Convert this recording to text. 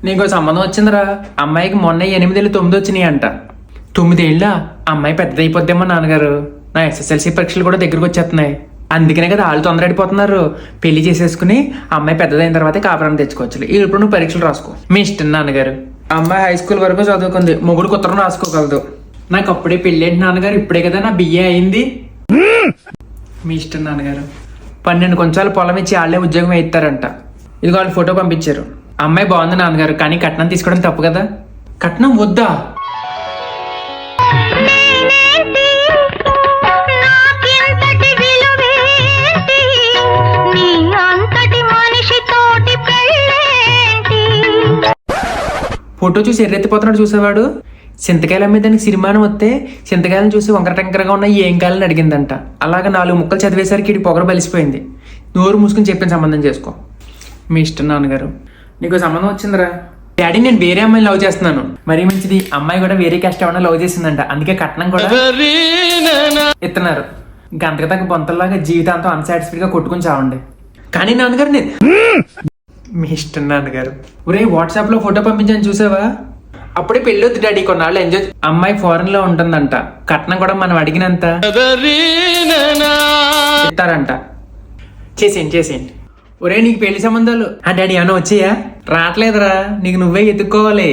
నీకు సంబంధం వచ్చిందిరా. అమ్మాయికి మొన్న 8 ఏళ్ళు 9 వచ్చినాయి అంట. 9 ఏళ్ళ అమ్మాయి పెద్దదైపోద్దేమో నాన్నగారు. నా SSLC పరీక్షలు కూడా దగ్గరకు వచ్చేస్తున్నాయి. అందుకనే కదా వాళ్ళు తొందరడిపోతున్నారు. పెళ్లి చేసేసుకుని అమ్మాయి పెద్దదైన తర్వాత కాపురాన్ని తెచ్చుకోవచ్చు. ఇప్పుడు నువ్వు పరీక్షలు రాసుకో. మీ ఇష్టం నాన్నగారు. అమ్మాయి హై స్కూల్ వరకు చదువుకుంది. మొగుడికి ఉత్తరం రాసుకోగలదు. నాకు అప్పుడే పెళ్ళి ఏంటి నాన్నగారు? ఇప్పుడే కదా నా BA అయింది. మీ ఇష్టం నాన్నగారు. 12 కొంచాలు పొలం ఇచ్చి వాళ్ళే ఉద్యోగం వేయిస్తారంట. ఇది వాళ్ళు ఫోటో పంపించారు. అమ్మాయి బాగుంది నాన్నగారు, కానీ కట్నం తీసుకోవడం తప్పు కదా. కట్నం వద్దా? ఫోటో చూసి ఎర్రెత్తిపోతున్నాడు చూసేవాడు. చింతకాయలు అమ్మే దానికి సిరిమానం వస్తే చింతకాయలను చూసి వంకర టెంకరగా ఉన్న ఏం కాయలని అడిగిందంట. అలాగే 4 ముక్కలు చదివేసరికి ఇటు పొగరు బలిసిపోయింది. నోరు మూసుకుని చెప్పిన సంబంధం చేసుకో. మీ ఇష్టం నాన్నగారు. నీకు సంబంధం వచ్చిందిరా. డాడీ నేను వేరే అమ్మాయిని లవ్ చేస్తున్నాను. మరీ మంచిది. అమ్మాయి కూడా వేరే క్యాస్ట్ ఏమన్నా లవ్ చేసిందంట. అందుకే కట్నం కూడా ఇస్తున్నారు. గంటకు తగ్గ బొంతల్లాగా జీవితాంతం అన్సాటిస్ఫైడ్ గా కొట్టుకుని చావండి. కానీ నాన్నగారు నేను మీ ఇష్టం నాన్నగారు. ఒరే వాట్సాప్ లో ఫోటో పంపించాను చూసావా? అప్పుడే పెళ్ళొద్దు డాడీ, కొన్నాళ్ళు ఎంజాయ్. అమ్మాయి ఫారెన్ లో ఉంటుందంట. కట్నం కూడా మనం అడిగినంత ఇస్తారంట. చేసేయండి. ఒరే నీకు పెళ్లి సంబంధాలు డాడీ ఏమైనా వచ్చాయా? రావట్లేదురా, నీకు నువ్వే ఎత్తుక్కోవాలి.